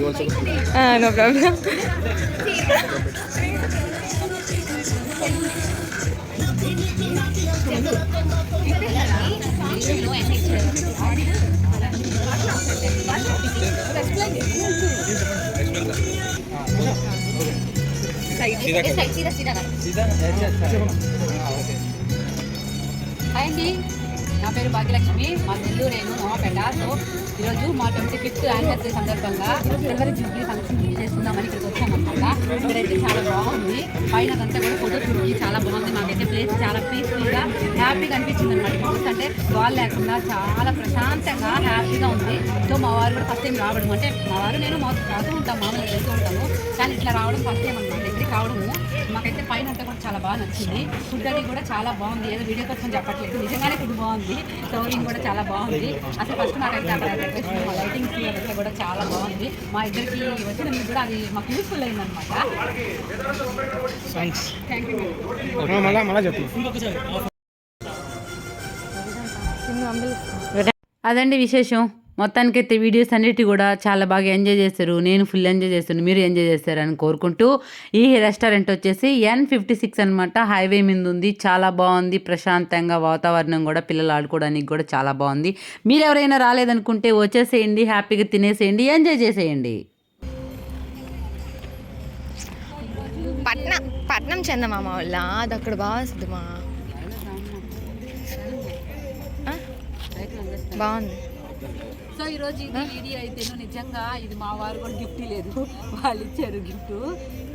No problem. అండి, నా పేరు భాగ్యలక్ష్మి, మా నెల్లూరు, నేను నోమపేట. సో ఈరోజు మా 25th యానివర్సరీ సందర్భంగా సిల్వర్ జూబ్లీ ఫంక్షన్ చేసుకుందామని ఇక్కడికి వచ్చామన్నమాట. ఇక్కడైతే చాలా బాగుంది, పైన అంతా కూడా ఫోటో షూట్కి చాలా బాగుంది. మాకైతే ప్లేస్ చాలా పీస్ఫుల్గా హ్యాపీగా అనిపించింది అనమాట. ఎందుకంటే వాళ్ళు లేకుండా చాలా ప్రశాంతంగా హ్యాపీగా ఉంది. సో మా వారు కూడా ఫస్ట్ టైం రావడం, అంటే మా వారు నేను రాతూ ఉంటాం, మామూలుగా వెళ్తూ ఉంటాము, కానీ ఇట్లా రావడం ఫస్ట్ టైం అనమాట. ఇక్కడికి రావడము మాకైతే పైన అంతా కూడా చాలా బాగా నచ్చింది. ఫుడ్ అది కూడా చాలా బాగుంది, ఏదో వీడియో కోసం చెప్పట్లేదు, నిజంగానే ఫుడ్ బాగుంది. సర్వింగ్ కూడా చాలా బాగుంది. అసలు ఫస్ట్ మాకైతే అక్కడ డెకరేషన్, మా లైటింగ్స్ అదంతా కూడా చాలా బాగుంది. మా ఇద్దరికి వచ్చినందుకు కూడా అది మాకు యూస్ఫుల్ అయిందనమాట. Thank you. అదండి విశేషం. మొత్తానికైతే వీడియోస్ అన్నిటి కూడా చాలా బాగా ఎంజాయ్ చేస్తారు. నేను ఫుల్ ఎంజాయ్ చేస్తాను, మీరు ఎంజాయ్ చేస్తారని కోరుకుంటూ, ఈ రెస్టారెంట్ వచ్చేసి N56 అనమాట. హైవే మీద ఉంది, చాలా బాగుంది, ప్రశాంతంగా వాతావరణం కూడా, పిల్లలు ఆడుకోవడానికి కూడా చాలా బాగుంది. మీరు ఎవరైనా రాలేదనుకుంటే వచ్చేసేయండి, హ్యాపీగా తినేసేయండి, ఎంజాయ్ చేసేయండి. పట్నం చందమామ వల్ల అది అక్కడ బాగా వస్తుంది, మా బాగుంది. సో ఈరోజు ఇది వీడియో అయితే నిజంగా ఇది మా వారు కూడా గిఫ్ట్ లేదు, వాళ్ళు ఇచ్చారు గిఫ్ట్.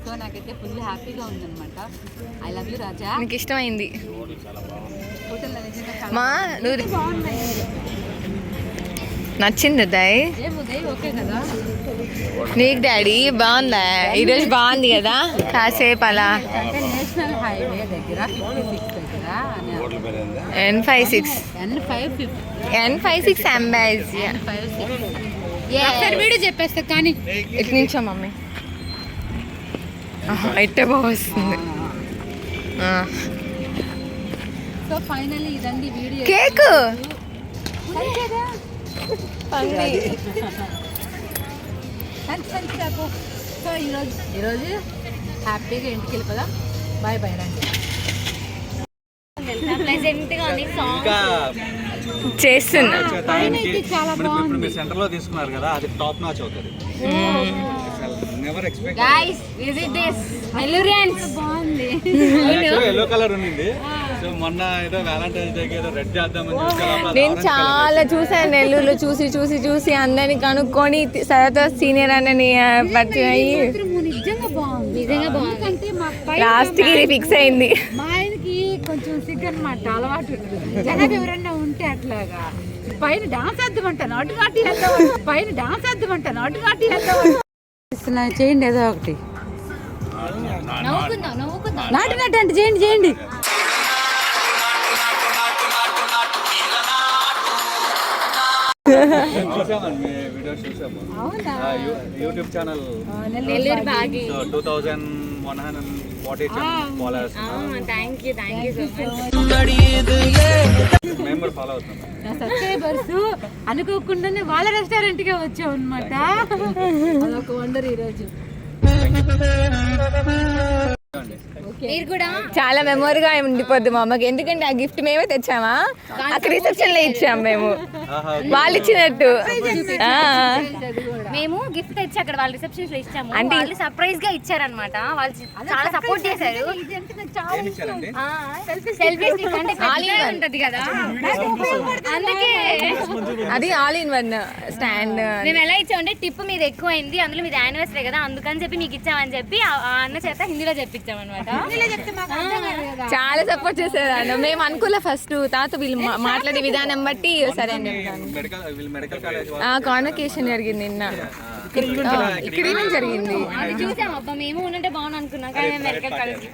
సో నాకైతే ఫుల్ హ్యాపీగా ఉందన్నమాట. ఐ లవ్ యూ రాజా. నీకు ఇష్టమైంది హోటల్లో నిజంగా మా నచ్చింది ఉదయ్? ఓకే కదా నీకు డాడీ? బాగుందా ఈరోజు? బాగుంది కదా కాసేపు అలా. అంటే నేషనల్ హైవే దగ్గర 56 దగ్గర N56 అంబాజీ. ఒకసారి వీడియో చెప్పేస్తా కానీ ఇటు నుంచో మమ్మీ, ఇట్టే బాగా వస్తుంది. సో ఫైనల్లీ ఇదండి వీడియో. కేక్ సో ఈరోజు హ్యాపీగా ఇంటికి వెళ్ళిపోదాం. బాయ్ బాయ్ రండి. చేస్తున్నా చాలా బాగుంది. సెంటర్ లో తీసుకున్నారు కదా, అది టాప్ నాచ్ అవుతుంది. Guys visit this Nellorians. బాగుంది, ఎల్లో కలర్ ఉంది. సో మొన్న ఏదో వ్యాలంటైన్స్ డే ఏదో రెడ్ చేద్దామని నేను చాలా చూసాను నెల్లూరులో. చూసి చూసి చూసి అందరిని కనుక్కొని సరదా సీనియర్ అన్నని పరిచయం అయ్యి నిజంగా బాగుంది, నిజంగా బాగుంది. అంటే మా లాస్ట్ కి ఫిక్స్ అయింది. మా ఆయనకి కొంచెం సిగ్గు అనమాట, అలవాటు ఉంటుంది. జనాలు ఎవరన్నా ఉంటే అట్లాగా పైన డాన్స్ వేద్దామంటాను, అటు నాటి వేద్దాం, పైన డాన్స్ వేద్దామంటాను, అటు నాటి వేద్దాం. చేయండి ఏదో ఒకటి, నాటి నాటి అంటే చేయండి చేయండి. యూట్యూబ్ ఛానల్ నెల్లూరు బాగి 2140 ఫాలోవర్స్. మేము కూడా ఫాలో అవుతున్నాం. సబ్స్క్రైబర్స్ అనుకోకుండానే వాళ్ళ రెస్టారెంట్ కే వచ్చాం అనమాట. అదొక వండర్ ఈరోజు. మీరు కూడా చాలా మెమొరీగా ఉండిపోద్ది మా అమ్మకి. ఎందుకంటే ఆ గిఫ్ట్ మేమే తెచ్చామా, అక్కడ రిసెప్షన్ లో ఇచ్చాం మేము, వాళ్ళు ఇచ్చినట్టు. మేము గిఫ్ట్ తెచ్చి అక్కడ వాళ్ళు రిసెప్షన్ లో ఇచ్చాము. అంటే వాళ్ళు సర్ప్రైజ్ గా ఇచ్చారన్నమాట. వాళ్ళు చాలా సపోర్ట్ చేశారు. సెల్ఫీ స్టిక్ అంటే ఉంటది కదా, అందుకే అది ఆల్ ఇన్ వన్ స్టాండ్. మేము ఎలా ఇచ్చామంటే టిప్ మీద ఎక్కువ అయింది, అందులో మీది యానివర్సరీ కదా, అందుకని చెప్పి మీకు ఇచ్చామని చెప్పి ఆ అన్న చేత హిందీలో చెప్పించాం అనమాట. చాలా సపోర్ట్ చేశారు అన్న. మేము అనుకోలే ఫస్ట్, తాత వీళ్ళు మాట్లాడే విధానం బట్టి సరే అని చెప్తాను. కాన్వకేషన్ జరిగింది నిన్న, ఇక్కడ ఏమేమి జరిగింది అది చూసాం. అబ్బా మేము ఉన్నట్టే బాగుంది అనుకున్నాం, కానీ మేము మెడికల్ కాలేజ్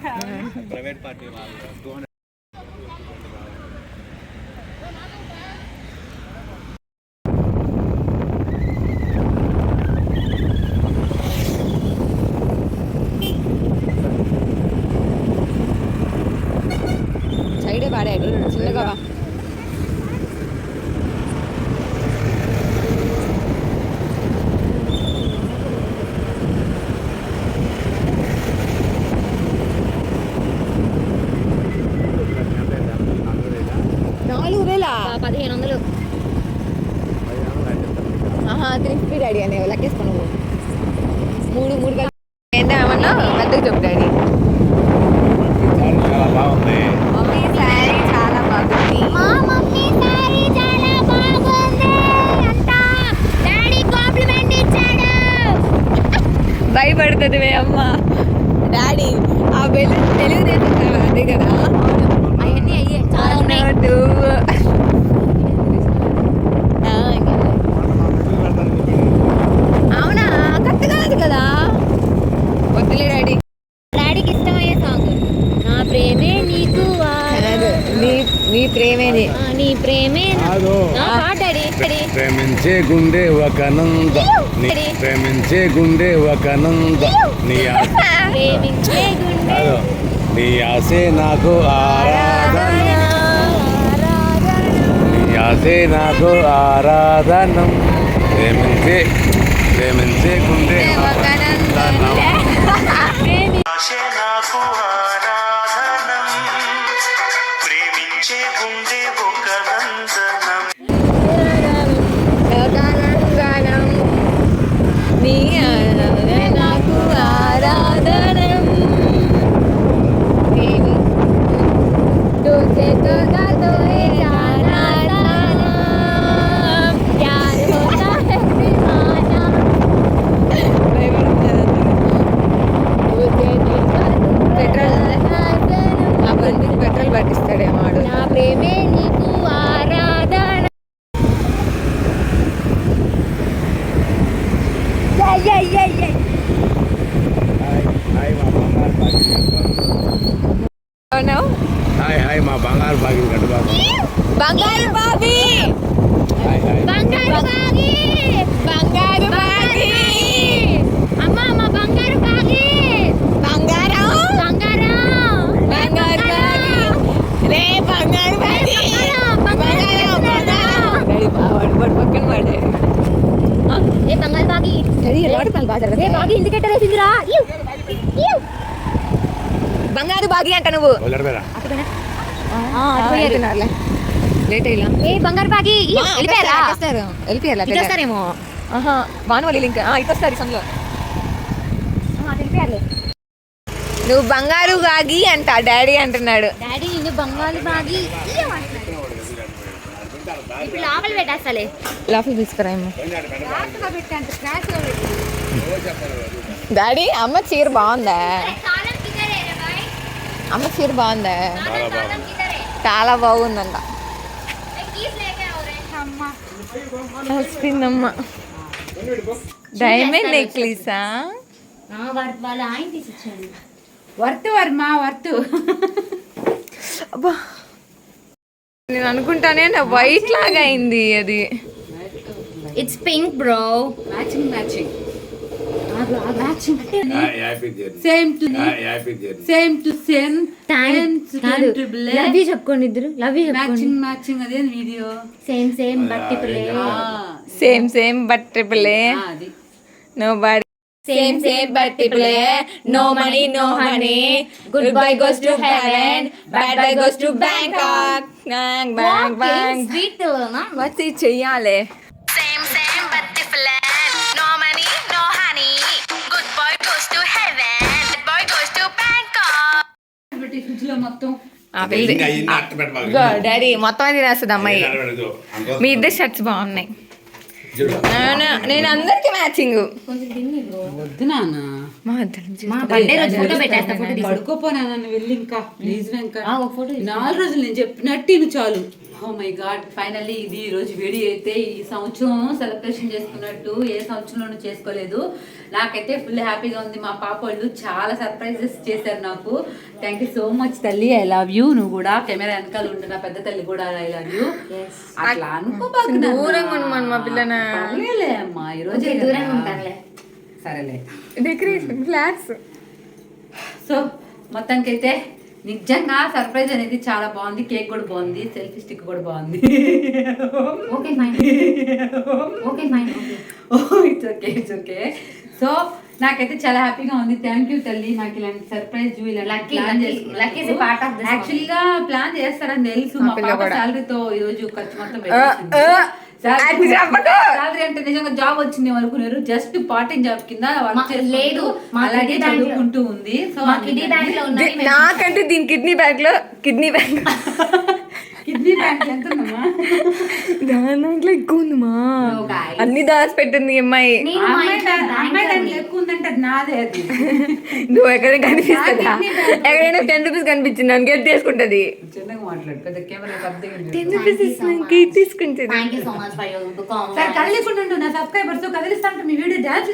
సైడే పాడాడు చిన్నగా. 350 డాడీ అనే లెక్కేసుకున్నావు 3 కలిపి ఏంటన్నా పెద్దగా చెప్పు డాడీ. చాలా బాగుంది. మమ్మీ శారీ చాలా బాగుంది. మా మమ్మీ సారీ చాలా బాగుంది అంట డాడీ కాంప్లిమెంట్ ఇచ్చాడు. భయపడుతుంది మీ అమ్మ. డాడీ ఆ బెల్లు తెలుగుదేశం అదే కదా. అవన్నీ అయ్యే చాలా ఉన్నాయి. అవునా కరెక్ట్ కాదు కదా. వద్దులే డాడీ. డాడీకి ఇష్టమయ్యే సాంగ్ నా ప్రేమే నీకు నీ ప్రేమేని. నీ ప్రేమే డాడీ. ప్రేమించే గుండె ఒక నంద, ప్రేమించే గుండె ఒక నంద, ప్రేమించే గుండె నీ ఆసే నాకు ఆరాధన, నీ ఆసే నాకు ఆరాధనం, ప్రేమించే గుండె ఒక నందనం. ఆశే నాకు ఆరాధనం, ప్రేమించే గుండె ఒక నందనం. నీ నాకు ఆరాధనం. तुझे तो गाते जाना जाना प्यार होता है दीवाना. పెట్రోల్ పట్టిస్తాడేమో నా ప్రేమే నీకు ఆరాధన. హాయ్ మా బంగారు బాగి గడ్డ బాబు. బంగారు బాబీ. బంగారు బాగి బంగారు బాబీ. అమ్మ మా బంగారు బాగి బంగారం బంగారం బంగారు బాబీ. రే బంగారు బాబీ. బంగారం డాడీ వాడు పక్కన వాడే. ఏ బంగారు బాగి ఏ బాగి ఇండికేటర్ వేసిందిరా. బంగారు బాగి అంట నువ్వు. లేట్ అయ్యా. ఏ బంగారు బాగి వెళ్ళిపోయారా వెళ్ళిపోయారేమో. భాను వాళ్ళు ఇంకా ఇటు వస్తారు సందులో. వెళ్ళిపోయారులే. నువ్వు బంగారు బాగి అంట డాడీ అంటున్నాడు. డాడీ నేను బంగారు బాగి ఇప్పుడు లోపల పెట్టేస్తాలే. లోపల తీసుకురాము. డాడీ అమ్మ చీర బాగుందా? అమ్మ చీర బాగుందా? చాలా బాగుందంట. వస్తుందమ్మ. డైమండ్ నెక్లెసా? వాళ్ళ ఆయన తీసిచ్చాడు. Worth Varma worth. అబ్బా నేను అనుకుంటానే నా వైట్ లాగా అయింది అది. It's pink bro. Matching matching same to same love you చెప్పుకోండి ఇద్దరు. లవ్ యూ మ్యాచింగ్ మ్యాచింగ్ అదే video. Same same but triple same but triple A. అది no body same but triple A. No money no honey. Good boy goes to heaven. Bad boy goes to Bangkok. Bang bang bang. Sweet వచ్చి చెయ్యాలి. Same but different. No money, no honey. Good boy goes to heaven. Bad boy goes to Bangkok. Fridge లో మొత్తం daddy మొత్తం అది రాస్తుంది అమ్మాయి. మీ ఇద్దరు shirts బాగున్నాయి. నేను అందరికి మ్యాచింగ్. వద్దు నాన్న, మా బర్త్డే రోజు ఫోటో పెట్టేస్తా. ఫోటో పడుకోపోనా నన్ను వెళ్ళి ఇంకా ప్లీజ్ వెంక. ఒక ఫోటో 4 రోజులు నేను చెప్పినట్టు ఇది చాలు. ఓ మై గాడ్, ఫైనల్లీ ఇది ఈ రోజు వీడియో అయితే ఈ సంవత్సరం సెలబ్రేషన్ చేసుకున్నట్టు ఏ సంవత్సరంలోనూ చేసుకోలేదు. నాకైతే ఫుల్ హ్యాపీగా ఉంది. మా పాప వాళ్ళు చాలా సర్ప్రైజెస్ చేశారు నాకు. థ్యాంక్ యూ సో మచ్ తల్లి. I love you. నువ్వు కూడా కెమెరా వెనకాల ఉండు. నా పెద్ద తల్లి కూడా ఐ లవ్ యూ. అట్లా అనుకోలే అమ్మా, ఈ రోజు దూరంగా ఉంటానులే. సరేలే. Decoration flats. సో మొత్తానికైతే నిజంగా సర్ప్రైజ్ అనేది చాలా బాగుంది. కేక్ కూడా బాగుంది, సెల్ఫీ స్టిక్ కూడా బాగుంది. Okay fine okay fine it's okay. So నాకైతే చాలా హ్యాపీగా ఉంది. థ్యాంక్ యూ తల్లి, నాకు ఇలాంటి సర్ప్రైజ్ యాక్చువల్ గా ప్లాన్ చేస్తారని తెలుసు. మా పాప శాలరీతో ఈ రోజు ఖర్చు మొత్తం పెట్టేసింది. శాలరీ అంటే నిజంగా జాబ్ వచ్చింది అనుకున్నారు, జస్ట్ పార్ట్ టైం జాబ్ కింద వర్క్ లేదు, మా అలాగే కిడ్నీ బ్యాంక్ చదువుకుంటూ ఉంది. సో మా కిడ్నీ బ్యాంక్ లో ఉన్నది మేము నాకంటే దీని కిడ్నీ బ్యాంక్ కిడ్నీ బ్యాంక్ ఎంత ఉందమ్మా? దాంట్లో ఎక్కువ ఉందమ్మా, No, guys. అన్ని దాచి పెట్టింది అమ్మాయి. నేను మా ఇంట్లో అమ్మాయి బ్యాంక్ దాంట్లో ఎక్కువ ఉందంటే అది నాదే అది. నువ్వు ఎక్కడైనా కనిపిస్తుందా? ఎక్కడైనా 10 రూపీస్ కనిపించింది అని గెట్ తీసుకుంటది. చిన్నగా మాట్లాడు, పెద్ద కెమెరా పెద్దగా 10 రూపీస్ ఇస్తున్నానికి తీసుకుంటది. Thank you so much for your book. Sir కదిలికుంటుండు నా సబ్స్క్రైబర్స్ కదిలిస్తాంట మీ వీడియో డాన్స్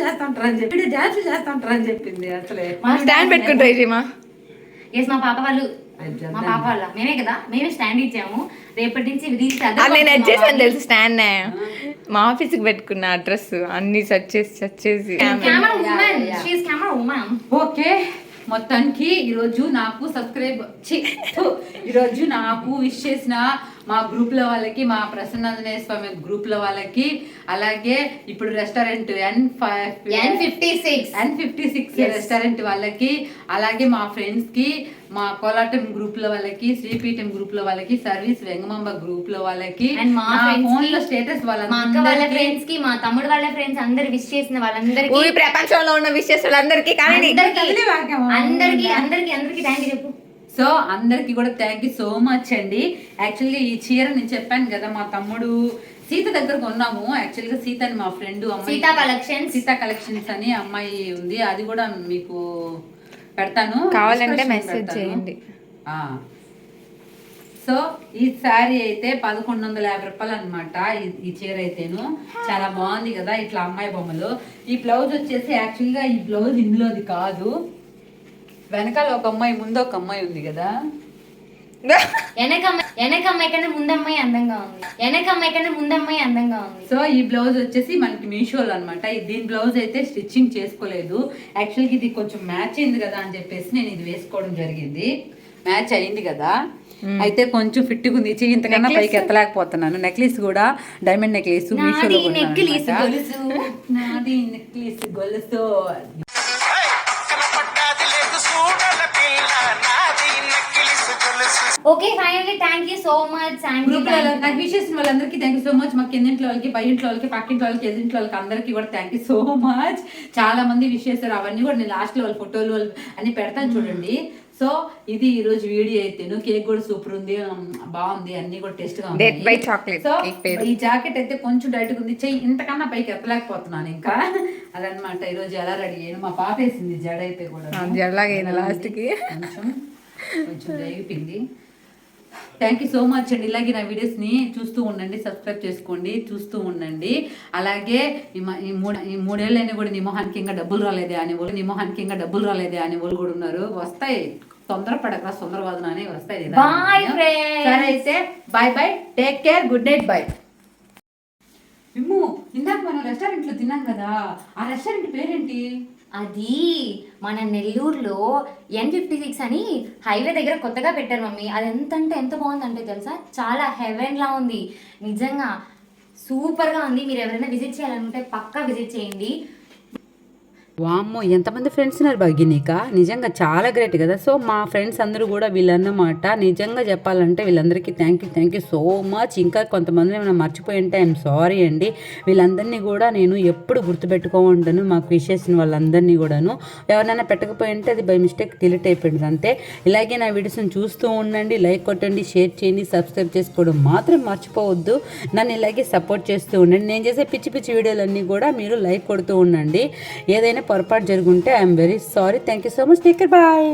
చేస్తాంటారని చెప్పింది. అసలే స్టాండ్ పెట్టుకుంటాయి శ్రీమా. ఎస్, మా పాప వాళ్ళ మేమే కదా, మేమే స్టాండ్ ఇచ్చాము. రేపటి నుంచి రీల్స్ అది నేను వచ్చేసాను తెలుసు స్టాండ్. మా ఆఫీస్కి పెట్టుకున్న అడ్రస్ అన్ని సెర్చ్ చేసి camera women, she is camera women. Okay, మొత్తానికి ఈరోజు నాకు ఈరోజు నాకు విష్ చేసిన మా గ్రూప్ల వాళ్ళకి, మా ప్రసన్నాంజనేయ స్వామి గ్రూప్ల వాళ్ళకి, అలాగే ఇప్పుడు రెస్టారెంట్ N56 రెస్టారెంట్ వాళ్ళకి, అలాగే మా ఫ్రెండ్స్ కి, మా కోలాటం గ్రూప్ల వాళ్ళకి, శ్రీపీఠం గ్రూప్ల వాళ్ళకి, సర్వీస్ వెంగమాంబ గ్రూప్ల వాళ్ళకి, And మా ఫోన్ లో స్టేటస్ మా అక్క వాళ్ళ ఫ్రెండ్స్ కి, మా తమ్ముడు వాళ్ళ ఫ్రెండ్స్ అందరు విష్ చేసిన వాళ్ళందరికీ, ఈ ప్రపంచంలో ఉన్న విషయస్ వాళ్ళందరికీ కానీ అందరికి థ్యాంక్ యూ చెప్పు. సో అందరికి కూడా థ్యాంక్ యూ సో మచ్ అండి. యాక్చువల్గా ఈ చీర నేను చెప్పాను కదా, మా తమ్ముడు సీత దగ్గర కొన్నాము. యాక్చువల్గా సీత అని మా ఫ్రెండ్ సీతా కలెక్షన్స్ అని అమ్మాయి ఉంది, అది కూడా మీకు పెడతాను, కావాలంటే description మెసేజ్ పెడతాను. చేయండి. సో ఈ శారీ అయితే 1150 రూపాయలు అనమాట. ఈ చీర అయితేను చాలా బాగుంది కదా, ఇట్లా అమ్మాయి బొమ్మలు. ఈ బ్లౌజ్ వచ్చేసి యాక్చువల్గా ఈ బ్లౌజ్ ఇందులోది కాదు, వెనకాల ఒక అమ్మాయి ముందు ఒక అమ్మాయి ఉంది కదా, వెనక అమ్మాయి కన్నా ముందమ్మాయి అందంగా ఉంది. సో ఈ బ్లౌజ్ వచ్చేసి మనకి మీషోలో అనమాట. దీని బ్లౌజ్ అయితే స్టిచ్చింగ్ చేసుకోలేదు. యాక్చువల్గా ఇది కొంచెం మ్యాచ్ అయింది కదా అని చెప్పేసి నేను ఇది వేసుకోవడం జరిగింది. మ్యాచ్ అయింది కదా, అయితే కొంచెం ఫిట్గా ఉంది. చెయ్యి ఇంతకన్నా పైకి ఎత్తలేకపోతున్నాను. నెక్లెస్ కూడా డైమండ్ నెక్లెస్ మీషోలో నాది నెక్లెస్ గొలుసు. Okay, finally thank you so much. నాకు విషెస్ వాళ్ళందరికీ థ్యాంక్ యూ సో మచ్. మా కిందింట్లో వాళ్ళకి, పై ఇంట్లో వాళ్ళకి, పక్కింట్లో వాళ్ళకి, ఎదురింట్లో వాళ్ళకి అందరికీ కూడా థ్యాంక్ యూ సో మచ్. చాలా మంది విష్ చేశారు. అవన్నీ కూడా నేను లాస్ట్ లో వాళ్ళ ఫోటోలు అన్ని పెడతాను చూడండి. సో ఇది ఈ రోజు వీడియో అయితే, కేక్ కూడా సూపర్ ఉంది, బాగుంది, అన్ని కూడా టేస్ట్ గా ఉంది. సో ఈ జాకెట్ అయితే కొంచెం డైట్ ఉంది, చెయ్యి ఇంతకన్నా పైకి ఎత్తలేకపోతున్నాను ఇంకా. అదనమాట ఈ రోజు ఎలా రెడీ అయ్యాను. మా పాప వేసింది జడ అయితే కూడా లాస్ట్ కి కొంచెం అయిపోయింది. థ్యాంక్ యూ సో మచ్ అండి. ఇలాగే నా వీడియోస్ని చూస్తూ ఉండండి, సబ్స్క్రైబ్ చేసుకోండి, చూస్తూ ఉండండి. అలాగే ఈ 3 ఏళ్ళైనా కూడా నీ మొహానికి ఇంకా డబ్బులు రాలేదే అని వాళ్ళు కూడా ఉన్నారు. వస్తాయి, తొందరపడక, తొందరవాదన అని వస్తాయి. సరే అయితే bye bye, take care, good night, bye. ఇందాక మనం రెస్టారెంట్లో తిన్నాం కదా, ఆ రెస్టారెంట్ పేరేంటి? అది మన నెల్లూరులో N56 అని హైవే దగ్గర కొత్తగా పెట్టారు మమ్మీ. అది ఎంత బాగుందంటే తెలుసా, చాలా హెవెన్ లా ఉంది, నిజంగా సూపర్గా ఉంది. మీరు ఎవరైనా విజిట్ చేయాలనుకుంటే పక్కా విజిట్ చేయండి. వామ్మో, ఎంతమంది ఫ్రెండ్స్ ఉన్నారు భాగ్యనిక, నిజంగా చాలా గ్రేట్ కదా. సో మా ఫ్రెండ్స్ అందరూ కూడా వీళ్ళన్నమాట. నిజంగా చెప్పాలంటే వీళ్ళందరికీ థ్యాంక్ యూ సో మచ్. ఇంకా కొంతమంది ఏమైనా మర్చిపోయి ఉంటే ఐఎమ్ సారీ అండి. వీళ్ళందరినీ కూడా నేను ఎప్పుడు గుర్తుపెట్టుకో ఉంటాను, మాకు విషేసిన వాళ్ళందరినీ కూడాను. ఎవరైనా పెట్టకపోయి ఉంటే అది బై మిస్టేక్ డిలీట్ అయిపోయింది అంతే. ఇలాగే నా వీడియోస్ని చూస్తూ ఉండండి, లైక్ కొట్టండి, షేర్ చేయండి, సబ్స్క్రైబ్ చేసుకోవడం మాత్రం మర్చిపోవద్దు. నన్ను ఇలాగే సపోర్ట్ చేస్తూ ఉండండి. నేను చేసే పిచ్చి వీడియోలన్నీ కూడా మీరు లైక్ కొడుతూ ఉండండి. ఏదైనా పొరపాటు జరుగుంటే I'm very sorry. Thank you so much. Take care, bye.